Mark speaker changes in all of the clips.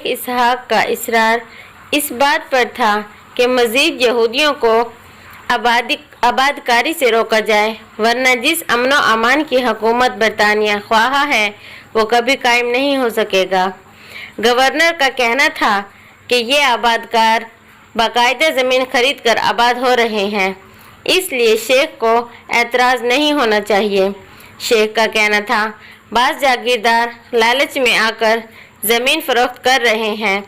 Speaker 1: शेख इसहाक का इसरार इस बात पर था कि मज़ीद यहूदियों को आबादकारी से रोका जाए, वरना जिस अमनो अमान की हुकूमत बरतानिया ख्वाहा है वो कभी कायम नहीं हो सकेगा। गवर्नर का कहना था कि ये आबादकार बाकायदा ज़मीन खरीद कर आबाद हो रहे हैं, इसलिए शेख को एतराज़ नहीं होना चाहिए। शेख का कहना था बाज़ जागीरदार लालच में आकर ज़मीन फ़रोख्त कर रहे हैं।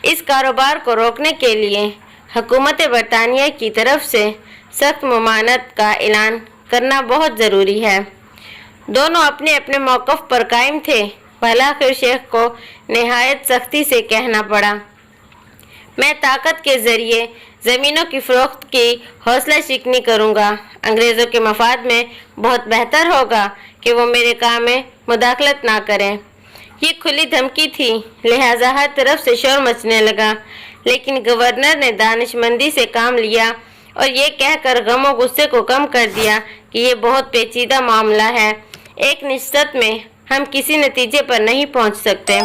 Speaker 1: इस कारोबार को रोकने के लिए हुकूमत बरतानिया की तरफ से सख्त ममानत का ऐलान करना बहुत ज़रूरी है। दोनों अपने अपने मौक़िफ़ पर कायम थे। भलाखिर शेख को नहायत सख्ती से कहना पड़ा, मैं ताकत के ज़रिए ज़मीनों की फ़रोख्त की हौसला शिकनी करूँगा। अंग्रेज़ों के मफाद में बहुत बेहतर होगा कि वो मेरे काम में मुदाखलत ना करें। ये खुली धमकी थी, लिहाजा हर तरफ से शोर मचने लगा, लेकिन गवर्नर ने दानिशमंदी से काम लिया और ये कहकर गम और गुस्से को कम कर दिया कि ये बहुत पेचीदा मामला है, एक निश्चित में हम किसी नतीजे पर नहीं पहुंच सकते।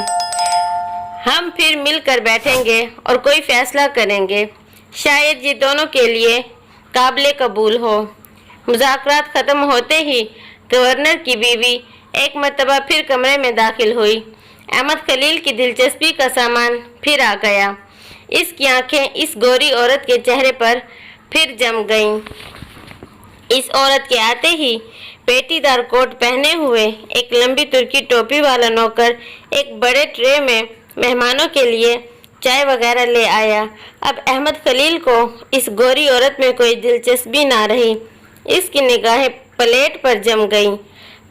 Speaker 1: हम फिर मिलकर बैठेंगे और कोई फैसला करेंगे, शायद ये दोनों के लिए काबिल कबूल हो। मुज़ाकरात ख़त्म होते ही गवर्नर की बीवी एक मरतबा फिर कमरे में दाखिल हुई। अहमद खलील की दिलचस्पी का सामान फिर आ गया। इसकी आंखें इस गोरी औरत के चेहरे पर फिर जम गईं। इस औरत के आते ही पेटीदार कोट पहने हुए एक लंबी तुर्की टोपी वाला नौकर एक बड़े ट्रे में मेहमानों के लिए चाय वगैरह ले आया। अब अहमद खलील को इस गोरी औरत में कोई दिलचस्पी ना रही। इसकी निगाहें प्लेट पर जम गईं।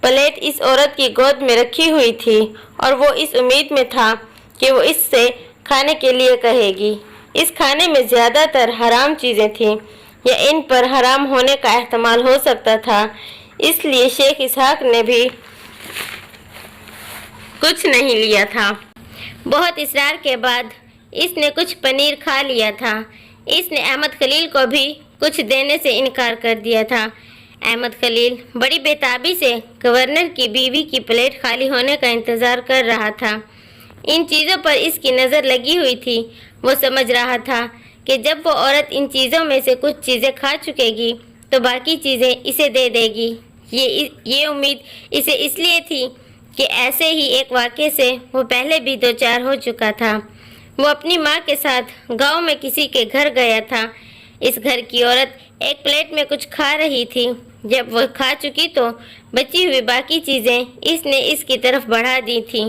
Speaker 1: प्लेट इस औरत की गोद में रखी हुई थी और वो इस उम्मीद में था कि वो इससे खाने के लिए कहेगी। इस खाने में ज़्यादातर हराम चीज़ें थीं या इन पर हराम होने का एहतमाल हो सकता था, इसलिए शेख इसहाक ने भी कुछ नहीं लिया था। बहुत इसरार के बाद इसने कुछ पनीर खा लिया था। इसने अहमद खलील को भी कुछ देने से इनकार कर दिया था। अहमद खलील बड़ी बेताबी से गवर्नर की बीवी की प्लेट खाली होने का इंतज़ार कर रहा था। इन चीज़ों पर इसकी नज़र लगी हुई थी। वो समझ रहा था कि जब वो औरत इन चीज़ों में से कुछ चीज़ें खा चुकेगी तो बाकी चीज़ें इसे दे देगी। ये उम्मीद इसे इसलिए थी कि ऐसे ही एक वाक़े से वो पहले भी दो चार हो चुका था। वो अपनी माँ के साथ गांव में किसी के घर गया था। इस घर की औरत एक प्लेट में कुछ खा रही थी। जब वह खा चुकी तो बची हुई बाकी चीज़ें इसने इसकी तरफ बढ़ा दी थी।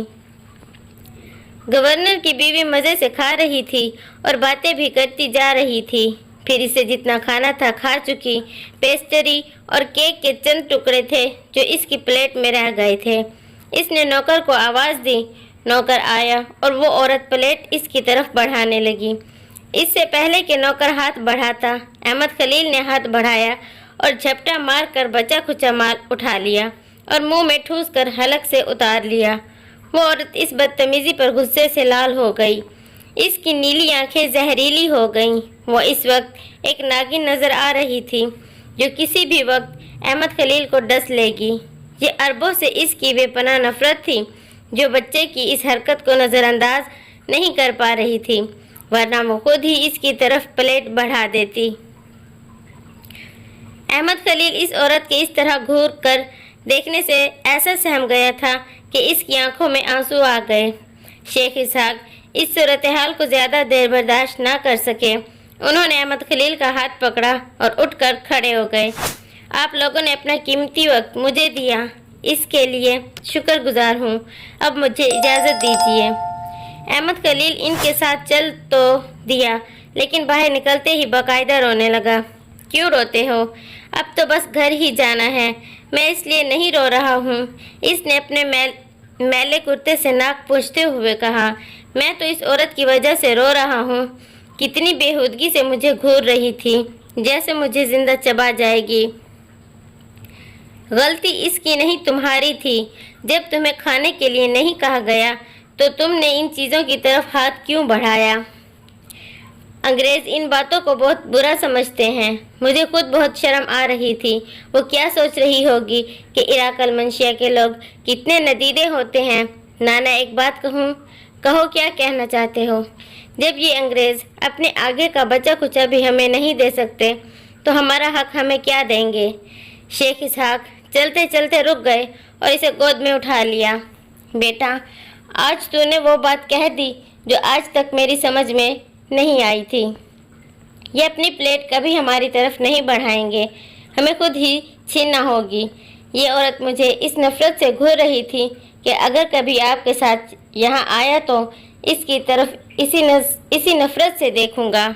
Speaker 1: गवर्नर की बीवी मज़े से खा रही थी और बातें भी करती जा रही थी। फिर इसे जितना खाना था खा चुकी। पेस्ट्री और केक के चंद टुकड़े थे जो इसकी प्लेट में रह गए थे। इसने नौकर को आवाज़ दी। नौकर आया और वो औरत प्लेट इसकी तरफ बढ़ाने लगी। इससे पहले कि नौकर हाथ बढ़ाता, अहमद खलील ने हाथ बढ़ाया और झपटा मार कर बचा खुचा माल उठा लिया और मुंह में ठूस कर हलक से उतार लिया। वो औरत इस बदतमीज़ी पर गुस्से से लाल हो गई। इसकी नीली आंखें जहरीली हो गईं। वो इस वक्त एक नागिन नज़र आ रही थी जो किसी भी वक्त अहमद खलील को डस लेगी। ये अरबों से इसकी बेपनाह नफ़रत थी जो बच्चे की इस हरकत को नज़रअंदाज नहीं कर पा रही थी, वरना वो खुद ही इसकी तरफ प्लेट बढ़ा देती। अहमद खलील इस औरत के इस तरह घूर कर देखने से ऐसा सहम गया था कि इसकी आंखों में आंसू आ गए। शेख इसहाक इस सूरत हाल को ज़्यादा देर बर्दाश्त ना कर सके। उन्होंने अहमद खलील का हाथ पकड़ा और उठकर खड़े हो गए। आप लोगों ने अपना कीमती वक्त मुझे दिया, इसके लिए शुक्रगुजार हूँ। अब मुझे इजाज़त दीजिए। अहमद खलील इनके साथ चल तो दिया, लेकिन बाहर निकलते ही बाकायदा रोने लगा। क्यों रोते हो? अब तो बस घर ही जाना है। मैं इसलिए नहीं रो रहा हूँ। इसने अपने मैले कुर्ते से नाक पोंछते हुए कहा। मैं तो इस औरत की वजह से रो रहा हूँ। कितनी बेहूदगी से मुझे घूर रही थी, जैसे मुझे जिंदा चबा जाएगी। गलती इसकी नहीं तुम्हारी थी। जब तुम्हें खाने के लिए नहीं कहा गया तो तुमने इन चीज़ों की तरफ हाथ क्यों बढ़ाया? अंग्रेज़ इन बातों को बहुत बुरा समझते हैं। मुझे खुद बहुत शर्म आ रही थी। वो क्या सोच रही होगी कि इराक अलमंशिया के लोग कितने नदीदे होते हैं। नाना, एक बात कहूँ, कहो क्या कहना चाहते हो। जब ये अंग्रेज अपने आगे का बचा कुचा भी हमें नहीं दे सकते तो हमारा हक हमें क्या देंगे। शेख इसहाक चलते चलते रुक गए और इसे गोद में उठा लिया। बेटा, आज तूने वो बात कह दी जो आज तक मेरी समझ में नहीं आई थी। ये अपनी प्लेट कभी हमारी तरफ नहीं बढ़ाएंगे, हमें खुद ही छीनना होगी। ये औरत मुझे इस नफरत से घूर रही थी कि अगर कभी आपके साथ यहाँ आया तो इसकी तरफ इसी नफरत से देखूंगा।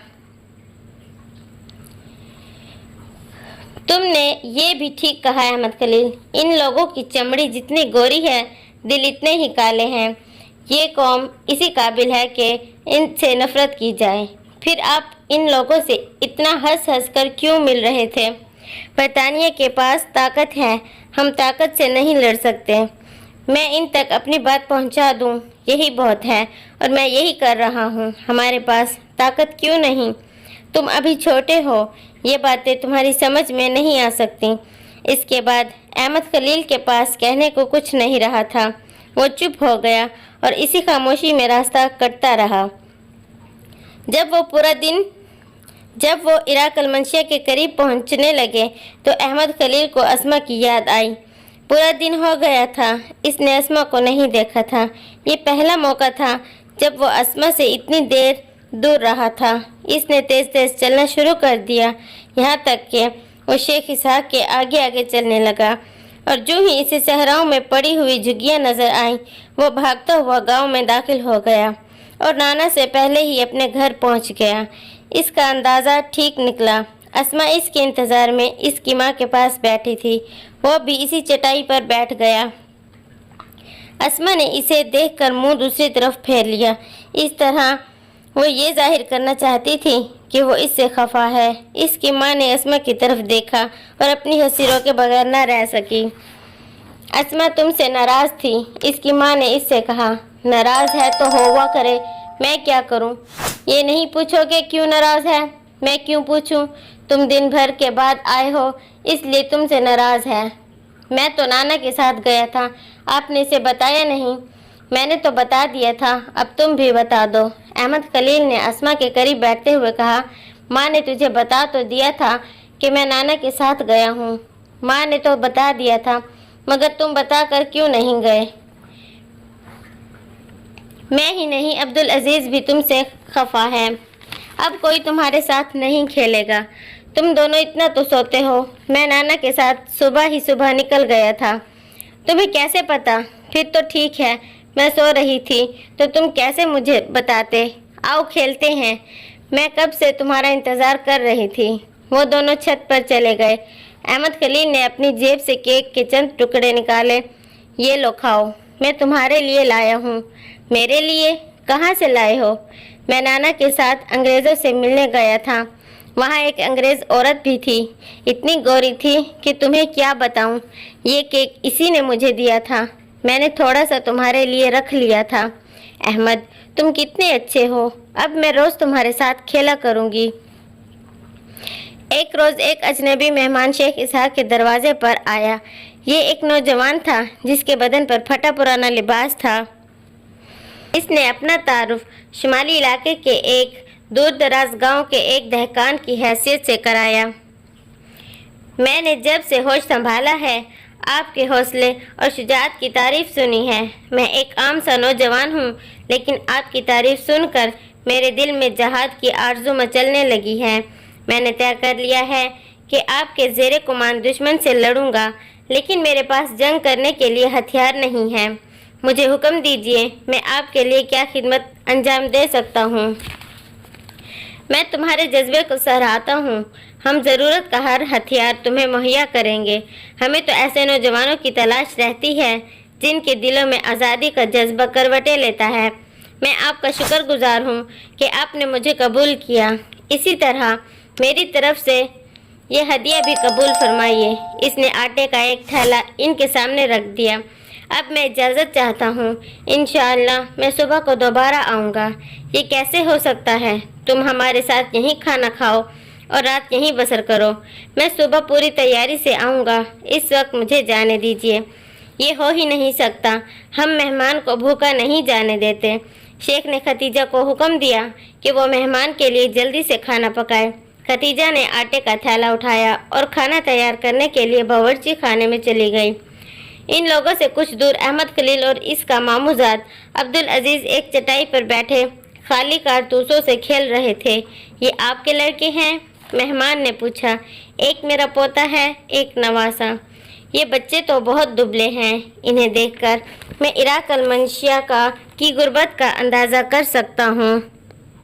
Speaker 1: तुमने ये भी ठीक कहा अहमद खलील, इन लोगों की चमड़ी जितनी गोरी है दिल इतने ही काले हैं। ये कौम इसी काबिल है कि इनसे नफरत की जाए। फिर आप इन लोगों से इतना हंस हंस कर क्यों मिल रहे थे। बरतानिया के पास ताकत है, हम ताकत से नहीं लड़ सकते। मैं इन तक अपनी बात पहुंचा दूं, यही बहुत है और मैं यही कर रहा हूं। हमारे पास ताकत क्यों नहीं। तुम अभी छोटे हो, ये बातें तुम्हारी समझ में नहीं आ सकती। इसके बाद अहमद खलील के पास कहने को कुछ नहीं रहा था। वो चुप हो गया और इसी खामोशी में रास्ता कटता रहा। जब वो इराक अलमंशिया के करीब पहुंचने लगे तो अहमद खलील को अस्मा की याद आई। पूरा दिन हो गया था, इसने अस्मा को नहीं देखा था। ये पहला मौका था जब वो अस्मा से इतनी देर दूर रहा था। इसने तेज तेज चलना शुरू कर दिया, यहाँ तक कि वो शेख इसहाक के आगे आगे चलने लगा। और जो ही इसे सहराओं में पड़ी हुई झुग्गियाँ नजर आईं, वो भागता हुआ गांव में दाखिल हो गया और नाना से पहले ही अपने घर पहुंच गया। इसका अंदाज़ा ठीक निकला। अस्मा इसके इंतज़ार में इसकी माँ के पास बैठी थी। वो भी इसी चटाई पर बैठ गया। अस्मा ने इसे देखकर मुंह दूसरी तरफ फेर लिया। इस तरह वो ये जाहिर करना चाहती थी कि वो इससे खफा है। इसकी माँ ने अस्मा की तरफ देखा और अपनी हंसी रोके बगैर न रह सकी। अस्मा तुमसे नाराज़ थी, इसकी माँ ने इससे कहा। नाराज़ है तो होवा करे, मैं क्या करूं। ये नहीं पूछोगे क्यों नाराज़ है। मैं क्यों पूछूं। तुम दिन भर के बाद आए हो इसलिए तुमसे नाराज़ है। मैं तो नाना के साथ गया था, आपने इसे बताया नहीं। मैंने तो बता दिया था, अब तुम भी बता दो। अहमद खलील ने अस्मा के करीब बैठते हुए कहा। माँ ने तुझे बता तो दिया था कि मैं नाना के साथ गया हूँ। माँ ने तो बता दिया था, मगर तुम बताकर क्यों नहीं गए। मैं ही नहीं, अब्दुल अजीज़ भी तुमसे खफा है। अब कोई तुम्हारे साथ नहीं खेलेगा। तुम दोनों इतना तो सोते हो। मैं नाना के साथ सुबह ही सुबह निकल गया था। तुम्हें कैसे पता। फिर तो ठीक है, मैं सो रही थी तो तुम कैसे मुझे बताते। आओ खेलते हैं, मैं कब से तुम्हारा इंतज़ार कर रही थी। वो दोनों छत पर चले गए। अहमद खलील ने अपनी जेब से केक के चंद टुकड़े निकाले। ये लो खाओ, मैं तुम्हारे लिए लाया हूँ। मेरे लिए? कहाँ से लाए हो। मैं नाना के साथ अंग्रेज़ों से मिलने गया था। वहाँ एक अंग्रेज़ औरत भी थी, इतनी गोरी थी कि तुम्हें क्या बताऊँ। ये केक इसी ने मुझे दिया था, मैंने थोड़ा सा तुम्हारे लिए रख लिया था। अहमद, तुम कितने अच्छे हो। अब मैं रोज़ तुम्हारे साथ खेला करूँगी। एक रोज़ एक अजनबी मेहमान शेख इसहाक के दरवाजे पर आया। ये एक नौजवान था जिसके बदन पर फटा पुराना लिबास था। इसने अपना तारुफ शुमाली इलाके के एक दूर दराज गांव के एक दहकान की हैसियत से कराया। मैंने जब से होश संभाला है आपके हौसले और शुजाअत की तारीफ़ सुनी है। मैं एक आम सा नौजवान हूँ, लेकिन आपकी तारीफ़ सुनकर मेरे दिल में जहाद की आरज़ू मचलने लगी है। मैंने तय कर लिया है कि आपके ज़ेरे कुमान दुश्मन से लड़ूंगा, लेकिन मेरे पास जंग करने के लिए हथियार नहीं है। मुझे हुक्म दीजिए, मैं आपके लिए क्या खिदमत अंजाम दे सकता हूँ। मैं तुम्हारे जज्बे को सराहता हूँ। हम ज़रूरत का हर हथियार तुम्हें मुहैया करेंगे। हमें तो ऐसे नौजवानों की तलाश रहती है जिनके दिलों में आज़ादी का जज्बा करवटें लेता है। मैं आपका शुक्रगुजार हूँ कि आपने मुझे कबूल किया। इसी तरह मेरी तरफ से ये हदिया भी कबूल फरमाइए। इसने आटे का एक थैला इनके सामने रख दिया। अब मैं इजाज़त चाहता हूँ। इंशाअल्लाह मैं सुबह को दोबारा आऊँगा। ये कैसे हो सकता है। तुम हमारे साथ यहीं खाना खाओ और रात यहीं बसर करो। मैं सुबह पूरी तैयारी से आऊँगा। इस वक्त मुझे जाने दीजिए। ये हो ही नहीं सकता। हम मेहमान को भूखा नहीं जाने देते। शेख ने खतीजा को हुक्म दिया कि वो मेहमान के लिए जल्दी से खाना पकाए। खतीजा ने आटे का थैला उठाया और खाना तैयार करने के लिए बावर्ची खाने में चली गई। इन लोगों से कुछ दूर अहमद खलील और इसका मामूजाद अब्दुल अजीज एक चटाई पर बैठे खाली कारतूसों से खेल रहे थे। ये आपके लड़के हैं? मेहमान ने पूछा। एक मेरा पोता है, एक नवासा। ये बच्चे तो बहुत दुबले हैं। इन्हें देखकर मैं इराक अलमनशिया की गुर्बत का अंदाज़ा कर सकता हूँ।